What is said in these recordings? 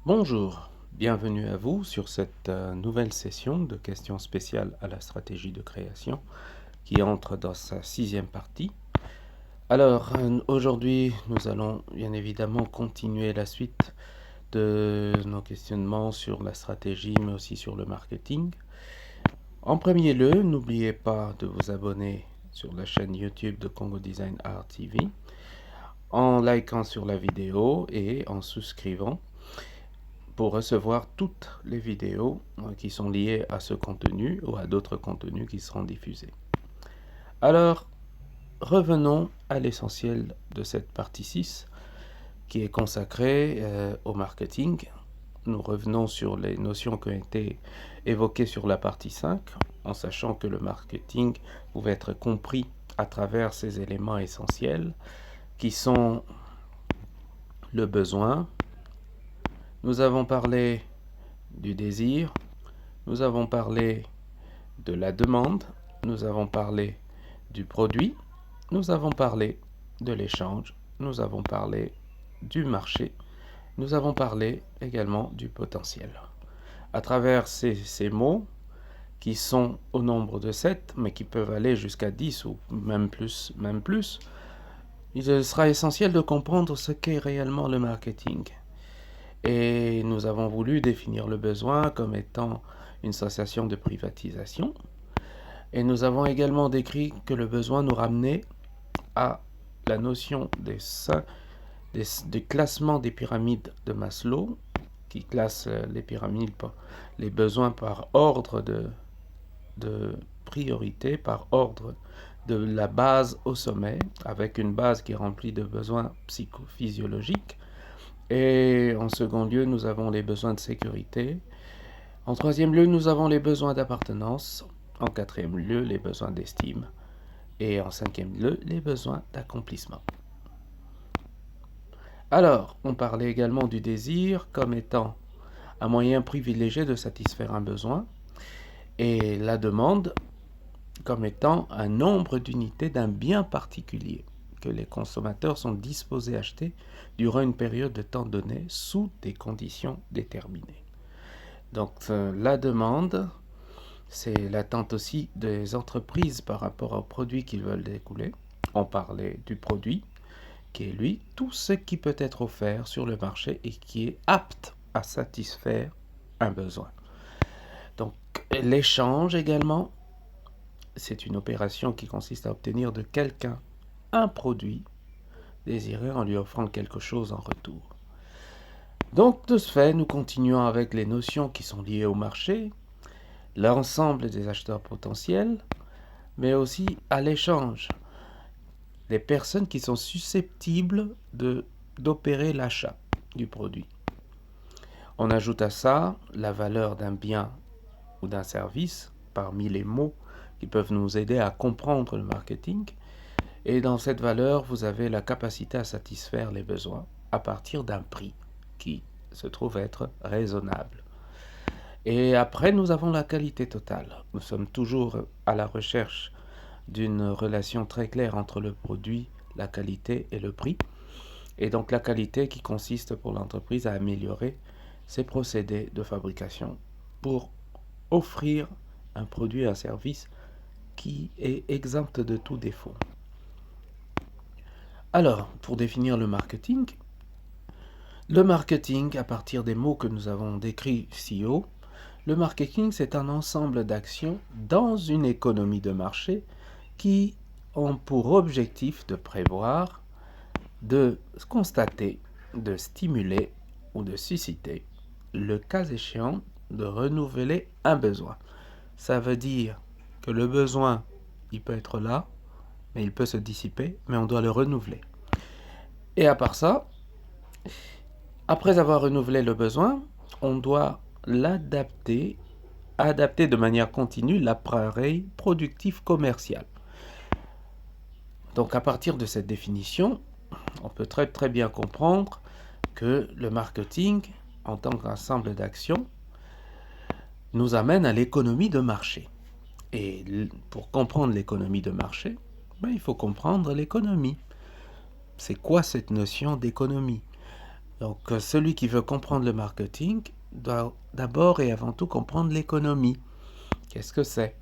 Bonjour, bienvenue à vous sur cette nouvelle session de questions spéciales à la stratégie de création qui entre dans sa 6e partie. Alors, aujourd'hui, nous allons bien évidemment continuer la suite de nos questionnements sur la stratégie, mais aussi sur le marketing. En premier lieu, n'oubliez pas de vous abonner sur la chaîne YouTube de Congo Design Art TV, en likant sur la vidéo et en souscrivant pour recevoir toutes les vidéos qui sont liées à ce contenu ou à d'autres contenus qui seront diffusés. Alors, revenons à l'essentiel de cette partie 6 qui est consacrée au marketing. Nous revenons sur les notions qui ont été évoquées sur la partie 5, en sachant que le marketing pouvait être compris à travers ces éléments essentiels qui sont le besoin. Nous avons parlé du désir, nous avons parlé de la demande, nous avons parlé du produit, nous avons parlé de l'échange, nous avons parlé du marché, nous avons parlé également du potentiel. À travers ces mots, qui sont au nombre de 7, mais qui peuvent aller jusqu'à 10 ou même plus, il sera essentiel de comprendre ce qu'est réellement le marketing. Et nous avons voulu définir le besoin comme étant une sensation de privatisation. Et nous avons également décrit que le besoin nous ramenait à la notion des classements des pyramides de Maslow, qui classe les pyramides, les besoins par ordre de priorité, par ordre de la base au sommet, avec une base qui est remplie de besoins psychophysiologiques. Et en second lieu, nous avons les besoins de sécurité. En troisième lieu, nous avons les besoins d'appartenance. En quatrième lieu, les besoins d'estime. Et en cinquième lieu, les besoins d'accomplissement. Alors, on parlait également du désir comme étant un moyen privilégié de satisfaire un besoin, et la demande comme étant un nombre d'unités d'un bien particulier que les consommateurs sont disposés à acheter durant une période de temps donnée sous des conditions déterminées. Donc la demande, c'est l'attente aussi des entreprises par rapport aux produits qu'ils veulent découler. On parlait du produit, qui est lui tout ce qui peut être offert sur le marché et qui est apte à satisfaire un besoin. Donc l'échange également, c'est une opération qui consiste à obtenir de quelqu'un un produit désiré en lui offrant quelque chose en retour. Donc de ce fait, nous continuons avec les notions qui sont liées au marché, l'ensemble des acheteurs potentiels, mais aussi à l'échange, les personnes qui sont susceptibles d'opérer l'achat du produit. On ajoute à ça la valeur d'un bien ou d'un service parmi les mots qui peuvent nous aider à comprendre le marketing. Et dans cette valeur, vous avez la capacité à satisfaire les besoins à partir d'un prix qui se trouve être raisonnable. Et après, nous avons la qualité totale. Nous sommes toujours à la recherche d'une relation très claire entre le produit, la qualité et le prix. Et donc la qualité qui consiste pour l'entreprise à améliorer ses procédés de fabrication pour offrir un produit, un service qui est exempt de tout défaut. Alors, pour définir le marketing à partir des mots que nous avons décrits ci haut, le marketing c'est un ensemble d'actions dans une économie de marché qui ont pour objectif de prévoir, de constater, de stimuler ou de susciter, le cas échéant, de renouveler un besoin. Ça veut dire que le besoin, il peut être là, mais il peut se dissiper, mais on doit le renouveler. Et à part ça, après avoir renouvelé le besoin, on doit l'adapter, adapter de manière continue l'appareil productif commercial. Donc à partir de cette définition, on peut très bien comprendre que le marketing, en tant qu'ensemble d'actions, nous amène à l'économie de marché. Et pour comprendre l'économie de marché, il faut comprendre l'économie. C'est quoi cette notion d'économie? Donc, celui qui veut comprendre le marketing doit d'abord et avant tout comprendre l'économie. Qu'est-ce que c'est?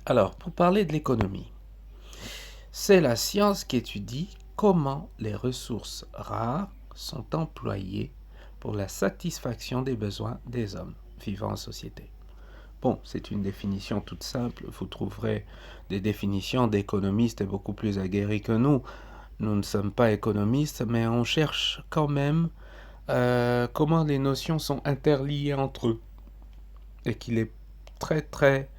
Alors, pour parler de l'économie, c'est la science qui étudie comment les ressources rares sont employées pour la satisfaction des besoins des hommes vivant en société. Bon, c'est une définition toute simple. Vous trouverez des définitions d'économistes beaucoup plus aguerris que nous. Nous ne sommes pas économistes, mais on cherche quand même comment les notions sont interliées entre eux. Et qu'il est très très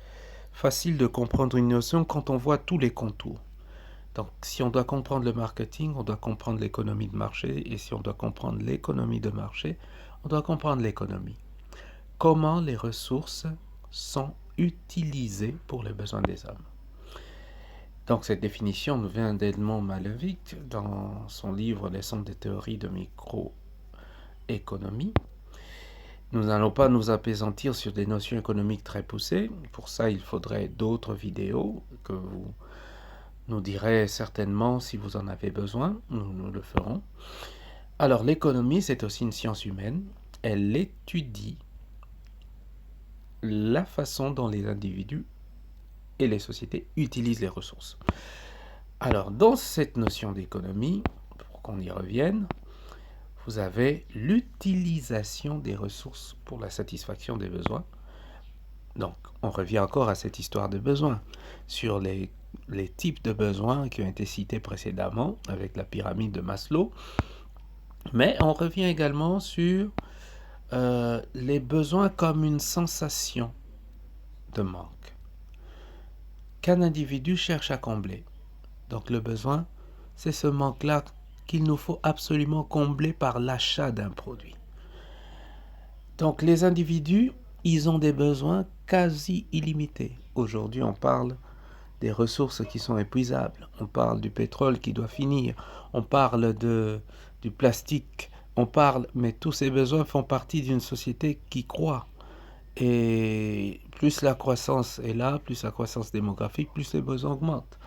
facile de comprendre une notion quand on voit tous les contours. Donc, si on doit comprendre le marketing, on doit comprendre l'économie de marché. Et si on doit comprendre l'économie de marché, on doit comprendre l'économie. Comment les ressources sont utilisées pour les besoins des hommes. Donc, cette définition nous vient d'Edmond Malevich dans son livre « Leçons des théories de microéconomie ». Nous n'allons pas nous appesantir sur des notions économiques très poussées. Pour ça, il faudrait d'autres vidéos que vous nous direz certainement si vous en avez besoin. Nous le ferons. Alors, l'économie, c'est aussi une science humaine. Elle étudie la façon dont les individus et les sociétés utilisent les ressources. Alors, dans cette notion d'économie, pour qu'on y revienne, vous avez l'utilisation des ressources pour la satisfaction des besoins. Donc, on revient encore à cette histoire de besoins, sur les types de besoins qui ont été cités précédemment avec la pyramide de Maslow, mais on revient également sur les besoins comme une sensation de manque qu'un individu cherche à combler. Donc le besoin, c'est ce manque-là qu'il nous faut absolument combler par l'achat d'un produit. Donc les individus, ils ont des besoins quasi illimités. Aujourd'hui, on parle des ressources qui sont épuisables. On parle du pétrole qui doit finir. On parle du plastique. On parle, mais tous ces besoins font partie d'une société qui croît. Et plus la croissance est là, plus la croissance démographique, plus les besoins augmentent.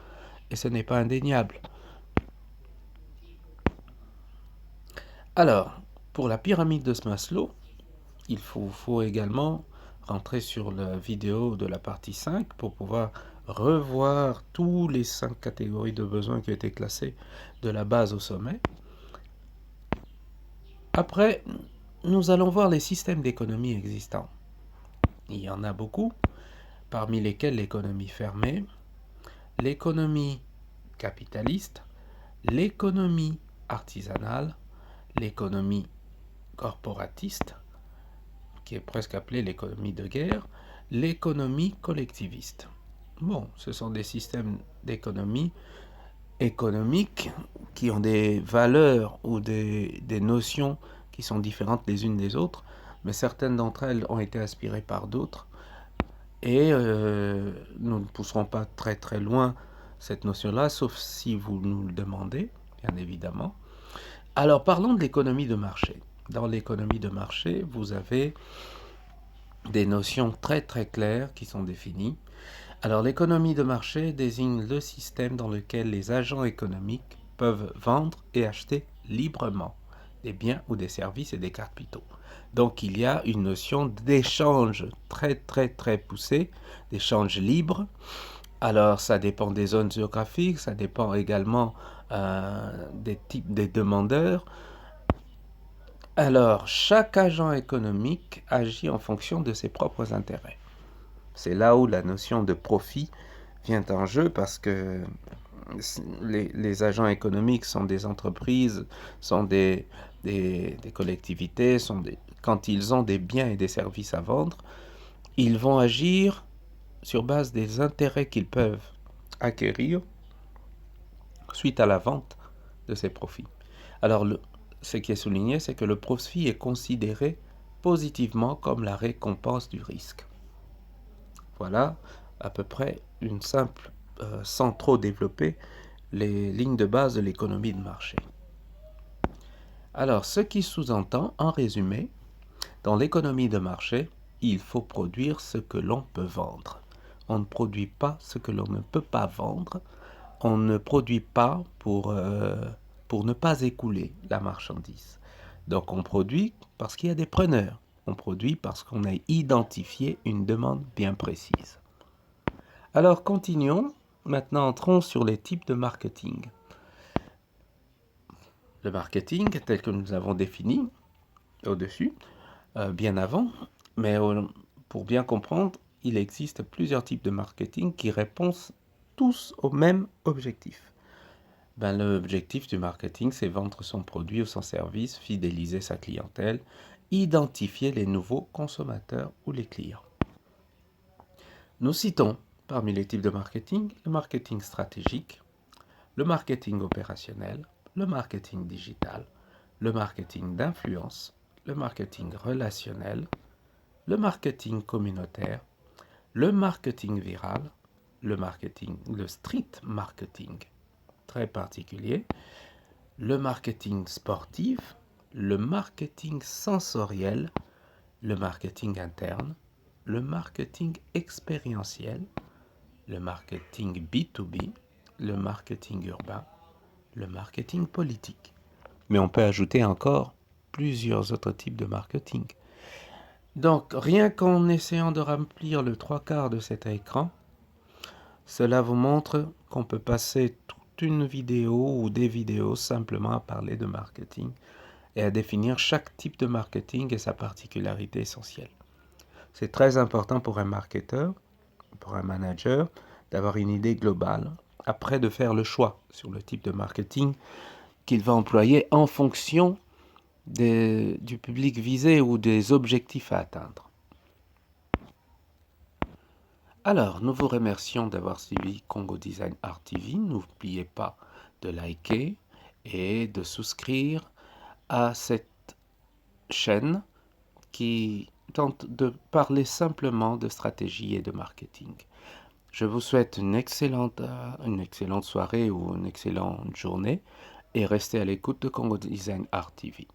Et ce n'est pas indéniable. Alors, pour la pyramide de Maslow, il faut également rentrer sur la vidéo de la partie 5 pour pouvoir revoir tous les 5 catégories de besoins qui ont été classés de la base au sommet. Après, nous allons voir les systèmes d'économie existants. Il y en a beaucoup, parmi lesquels l'économie fermée, l'économie capitaliste, l'économie artisanale, l'économie corporatiste, qui est presque appelée l'économie de guerre, l'économie collectiviste. Bon, ce sont des systèmes d'économie économiques qui ont des valeurs ou des notions qui sont différentes les unes des autres, mais certaines d'entre elles ont été inspirées par d'autres. Et nous ne pousserons pas très très loin cette notion-là, sauf si vous nous le demandez, bien évidemment. Alors parlons de l'économie de marché. Dans l'économie de marché, vous avez des notions très très claires qui sont définies. Alors l'économie de marché désigne le système dans lequel les agents économiques peuvent vendre et acheter librement des biens ou des services et des capitaux. Donc il y a une notion d'échange très très très poussée, d'échange libre. Alors ça dépend des zones géographiques, ça dépend également des types des demandeurs. Alors chaque agent économique agit en fonction de ses propres intérêts. C'est là où la notion de profit vient en jeu parce que les agents économiques sont des entreprises, sont des collectivités, quand ils ont des biens et des services à vendre, ils vont agir sur base des intérêts qu'ils peuvent acquérir suite à la vente de ces profits. Alors, ce qui est souligné, c'est que le profit est considéré positivement comme la récompense du risque. Voilà à peu près une simple, sans trop développer, les lignes de base de l'économie de marché. Alors, ce qui sous-entend, en résumé, dans l'économie de marché, il faut produire ce que l'on peut vendre. On ne produit pas ce que l'on ne peut pas vendre. On ne produit pas pour pour ne pas écouler la marchandise. Donc on produit parce qu'il y a des preneurs. On produit parce qu'on a identifié une demande bien précise. Alors continuons. Maintenant entrons sur les types de marketing. Le marketing tel que nous avons défini au-dessus, bien avant, mais pour bien comprendre, il existe plusieurs types de marketing qui répondent tous au même objectif. L'objectif du marketing, c'est vendre son produit ou son service, fidéliser sa clientèle, identifier les nouveaux consommateurs ou les clients. Nous citons parmi les types de marketing le marketing stratégique, le marketing opérationnel, le marketing digital, le marketing d'influence, le marketing relationnel, le marketing communautaire, le marketing viral, le street marketing, très particulier, le marketing sportif, le marketing sensoriel, le marketing interne, le marketing expérientiel, le marketing B2B, le marketing urbain, le marketing politique. Mais on peut ajouter encore plusieurs autres types de marketing. Donc, rien qu'en essayant de remplir le 3/4 de cet écran, cela vous montre qu'on peut passer toute une vidéo ou des vidéos simplement à parler de marketing et à définir chaque type de marketing et sa particularité essentielle. C'est très important pour un marketeur, pour un manager, d'avoir une idée globale, après de faire le choix sur le type de marketing qu'il va employer en fonction du public visé ou des objectifs à atteindre. Alors, nous vous remercions d'avoir suivi Congo Design Art TV. N'oubliez pas de liker et de souscrire à cette chaîne qui tente de parler simplement de stratégie et de marketing. Je vous souhaite une excellente soirée ou une excellente journée et restez à l'écoute de Congo Design Art TV.